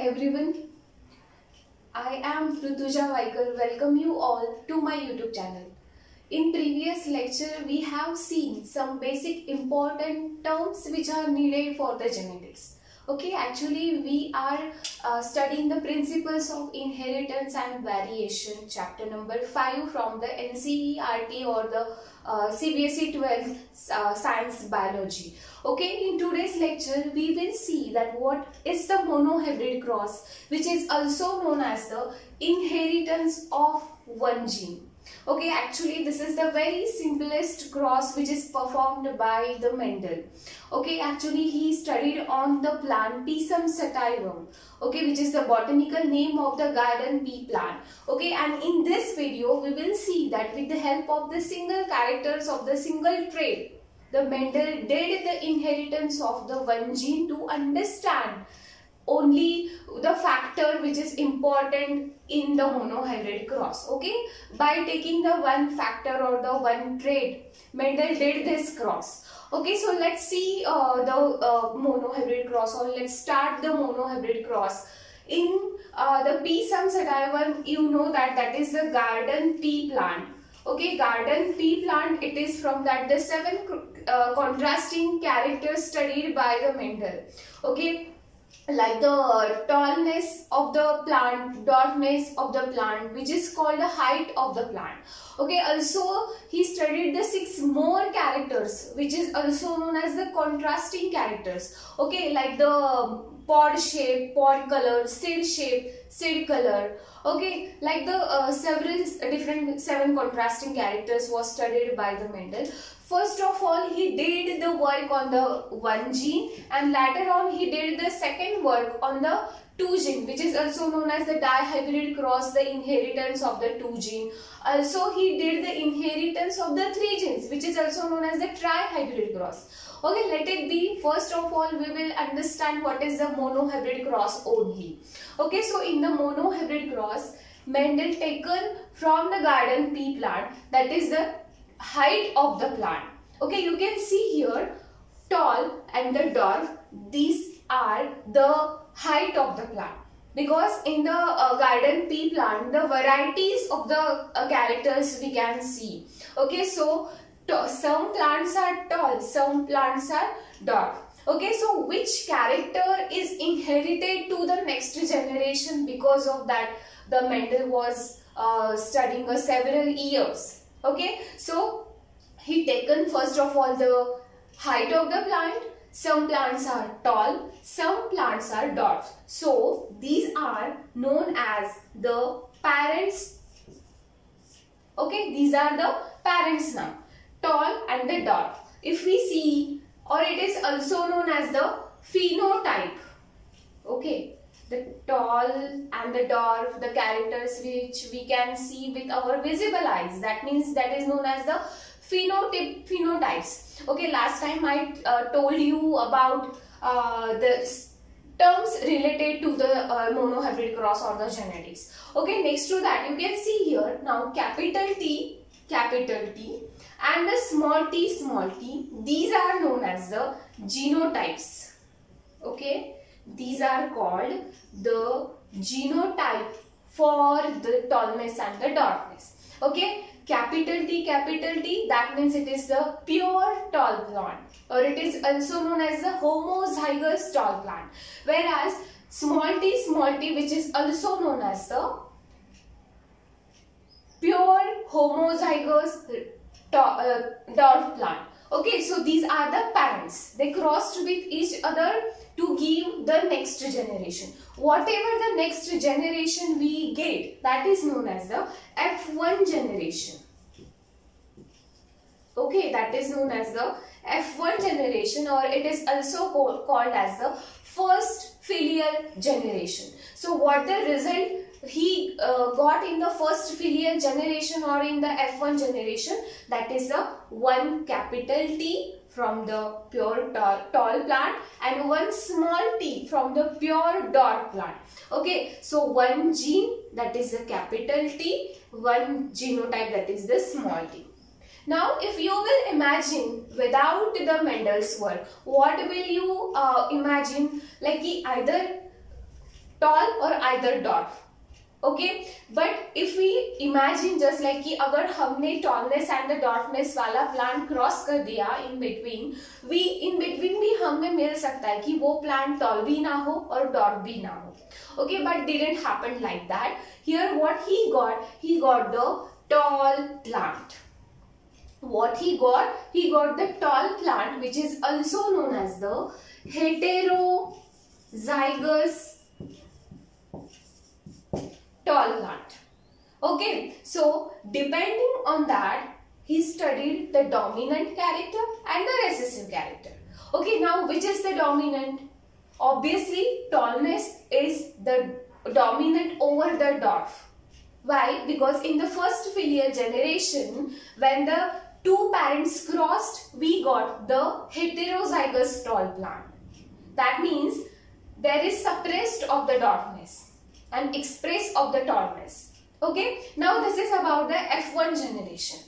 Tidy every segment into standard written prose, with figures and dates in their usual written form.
everyone. I am Rutuja Vaikar. Welcome you all to my YouTube channel. In previous lecture, we have seen some basic important terms which are needed for the genetics. Okay, actually we are studying the principles of inheritance and variation, chapter number 5 from the NCERT or the CBSE 12 science biology. Okay, in today's lecture we will see that what is the monohybrid cross, which is also known as the inheritance of one gene. Okay, actually this is the very simplest cross which is performed by the Mendel. Okay, actually he studied on the plant Pisum sativum, okay, which is the botanical name of the garden pea plant. Okay, and in this video we will see that with the help of the single characters of the single trait, the Mendel did the inheritance of the one gene to understand only the factor which is important in the monohybrid cross. Okay, by taking the one factor or the one trait, Mendel did this cross. Okay, so let's see the monohybrid cross, or let's start the monohybrid cross. In the Pisum sativum, you know that is the garden pea plant. Okay, garden pea plant, it is from that the 7 contrasting characters studied by the Mendel. Okay, like the tallness of the plant, darkness of the plant, which is called the height of the plant. Okay, also he studied the 6 more characters, which is also known as the contrasting characters. Okay, like the pod shape, pod color, seed shape, seed color. Okay, like the several different 7 contrasting characters was studied by the Mendel. First of all, he did the work on the one gene, and later on he did the second work on the 2 gene, which is also known as the dihybrid cross, the inheritance of the 2 gene. Also he did the inheritance of the 3 genes, which is also known as the trihybrid cross. Okay, let it be. First of all, we will understand what is the monohybrid cross only. Okay, so in the monohybrid cross, Mendel taken from the garden pea plant, that is the height of the plant. Okay, you can see here tall and the dwarf, these are the height of the plant, because in the garden pea plant the varieties of the characters we can see. Okay, so some plants are tall, some plants are dwarf. Okay, so which character is inherited to the next generation? Because of that the Mendel was studying several years. Okay, so he taken first of all the height of the plant. Some plants are tall, some plants are dwarf. So these are known as the parents. Okay, these are the parents now, tall and the dwarf. If we see, or it is also known as the phenotype. Okay, the tall and the dwarf, the characters which we can see with our visible eyes, that means that is known as the phenotypes. Okay, last time I told you about the terms related to the monohybrid cross or the genetics. Okay, next to that you can see here now capital T and the small t, these are known as the genotypes. Okay, these are called the genotype for the tallness and the darkness. Okay, capital T, that means it is the pure tall plant, or it is also known as the homozygous tall plant. Whereas small t, which is also known as the pure homozygous dwarf plant. Okay, so these are the parents. They crossed with each other to give the next generation. Whatever the next generation we get, that is known as the F1 generation. Okay, that is known as the F1 generation, or it is also called as the first filial generation. So what the result he got in the first filial generation or in the F1 generation, that is the one capital T from the pure tall plant and one small t from the pure dwarf plant. Okay, so one gene, that is the capital T, one genotype, that is the small t. Now, if you will imagine without the Mendel's work, what will you imagine? Like either tall or either dwarf. Okay, but if we imagine just like कि अगर हमने tallness and the dwarfness वाला plant cross कर दिया in between भी हमें मिल सकता है कि वो plant tall भी ना हो और dwarf भी ना हो. Okay, but didn't happen like that. Here what he got the tall plant. What he got the tall plant, which is also known as the heterozygous tall plant. Okay, so depending on that, he studied the dominant character and the recessive character. Okay, now which is the dominant? Obviously, tallness is the dominant over the dwarf. Why? Because in the first filial generation, when the two parents crossed, we got the heterozygous tall plant. That means there is suppressed of the dwarfness and express of the tallness. Okay, now this is about the F1 generation.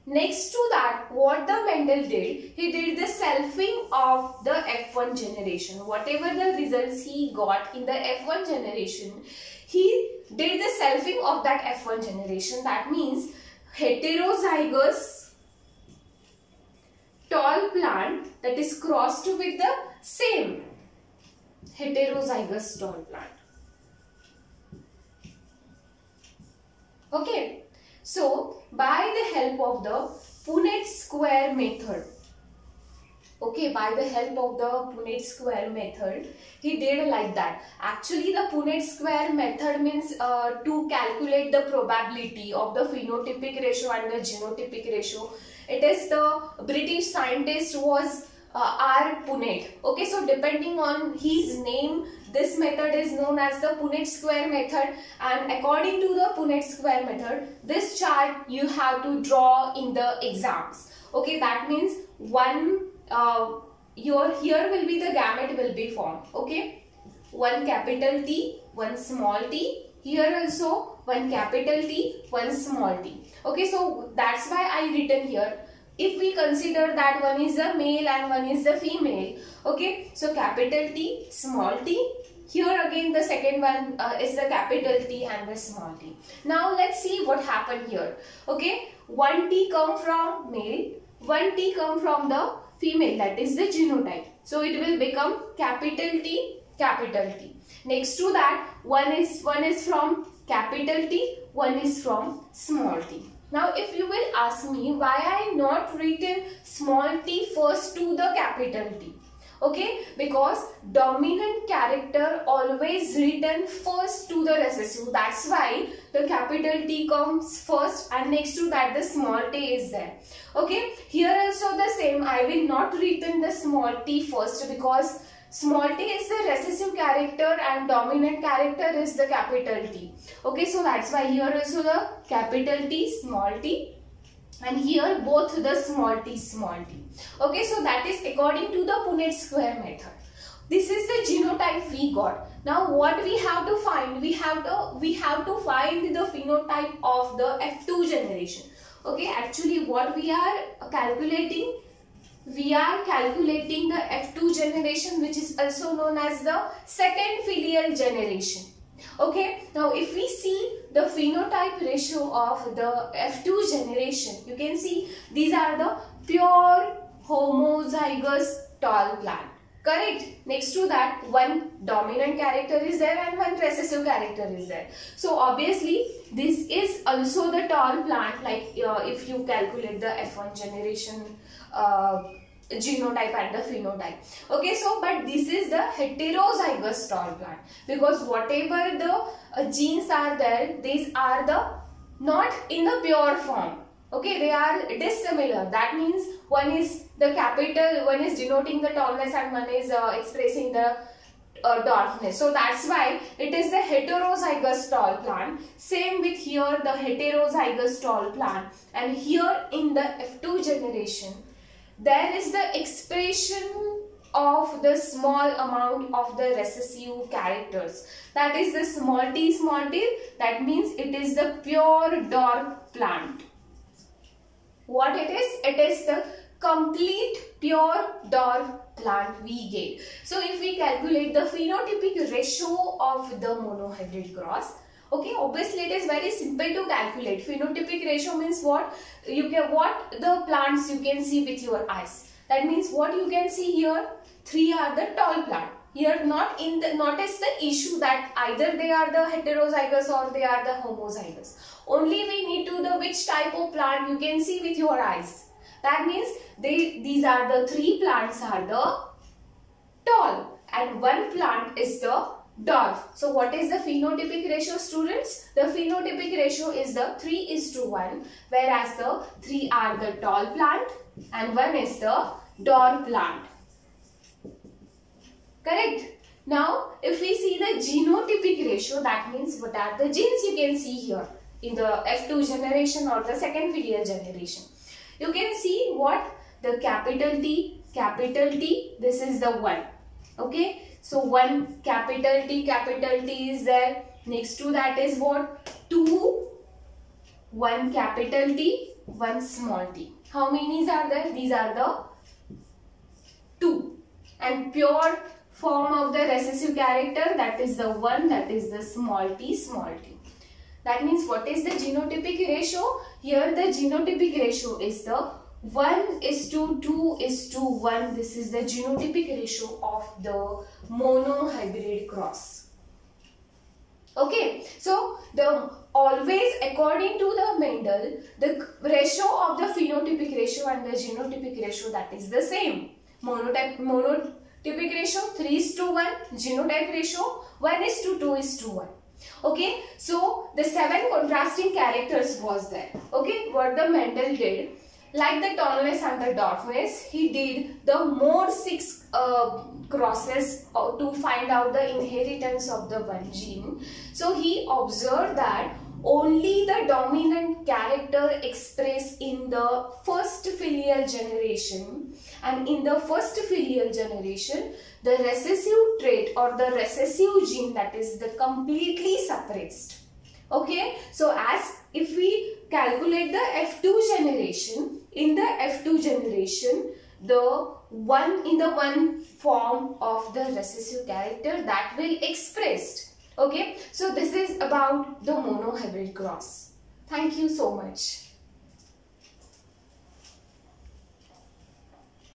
Next to that, what the Mendel did, he did the selfing of the F1 generation. Whatever the results he got in the F1 generation, he did the selfing of that F1 generation. That means heterozygous tall plant that is crossed with the same heterozygous tall plant. Okay, so by the help of the Punnett square method, okay, by the help of the Punnett square method, he did like that. Actually, the Punnett square method means to calculate the probability of the phenotypic ratio and the genotypic ratio. It is the British scientist was R. Punnett. Okay, so depending on his name, this method is known as the Punnett square method, and according to the Punnett square method, this chart you have to draw in the exams. Okay, that means one here will be the gamete will be formed. Okay, one capital T, one small t. Here also one capital T, one small t. Okay, so that's why I written here. If we consider that one is the male and one is the female, okay, so capital T, small t. Here again the second one is the capital T and the small t. Now let's see what happened here. Okay, one T come from male, one T come from the female, that is the genotype. So it will become capital T, capital T. Next to that, one is from capital T, one is from small t. Now if you will ask me why I not written small t first to the capital T. Okay, because dominant character always written first to the recessive. That's why the capital T comes first and next to that the small t is there. Okay, here also the same. I will not written the small t first because small t is the recessive character and dominant character is the capital T. Okay, so that's why here also the capital T, small t, and here both the small t, small t. Okay, so that is according to the Punnett square method. This is the genotype we got. Now what we have to find? We have to find the phenotype of the F2 generation. Okay, actually what we are calculating? We are calculating the F2 generation, which is also known as the second filial generation. Okay, now if we see the phenotype ratio of the F2 generation, you can see these are the pure homozygous tall plant. Correct? Next to that, one dominant character is there and one recessive character is there. So obviously, this is also the tall plant, like if you calculate the F1 generation genotype and the phenotype. Okay, so but this is the heterozygous tall plant because whatever the genes are there, these are the not in the pure form. Okay, they are dissimilar. That means one is the capital, one is denoting the tallness and one is expressing the dwarfness. So that's why it is the heterozygous tall plant. Same with here the heterozygous tall plant, and here in the F2 generation there is the expression of the small amount of the recessive characters. That is the small t, that means it is the pure dwarf plant. What it is? It is the complete pure dwarf plant we get. So if we calculate the phenotypic ratio of the monohybrid cross, okay, obviously it is very simple to calculate. Phenotypic ratio means what the plants you can see with your eyes. That means what you can see here, 3 are the tall plant. Here not is the issue that either they are the heterozygous or they are the homozygous. Only we need to know which type of plant you can see with your eyes. That means these are the 3 plants are the tall and 1 plant is the dwarf. So what is the phenotypic ratio, students? The phenotypic ratio is the 3:1, whereas the 3 are the tall plant and 1 is the dwarf plant. Correct? Now if we see the genotypic ratio, that means what are the genes you can see here in the F2 generation or the second filial generation. You can see what the capital T, this is the 1. Okay, so 1 capital T is there. Next to that is what? 2, 1 capital T, 1 small t. How many are there? These are the 2. And pure form of the recessive character, that is the 1, that is the small t. That means what is the genotypic ratio? Here the genotypic ratio is the 1:2:1. This is the genotypic ratio of the monohybrid cross. Okay, so always according to the Mendel, the ratio of the phenotypic ratio and the genotypic ratio, that is the same. Monotypic ratio 3:1, genotype ratio 1:2:1. Okay, so the 7 contrasting characters was there. Okay, what the Mendel did, like the tallness and the dwarfness, he did the more 6 crosses to find out the inheritance of the one gene. So he observed that only the dominant character expressed in the first filial generation, and in the first filial generation the recessive trait or the recessive gene, that is the completely suppressed. Okay, so as if we calculate the F2 generation, in the F2 generation the one form of the recessive character that will expressed. Okay, so this is about the monohybrid cross. Thank you so much.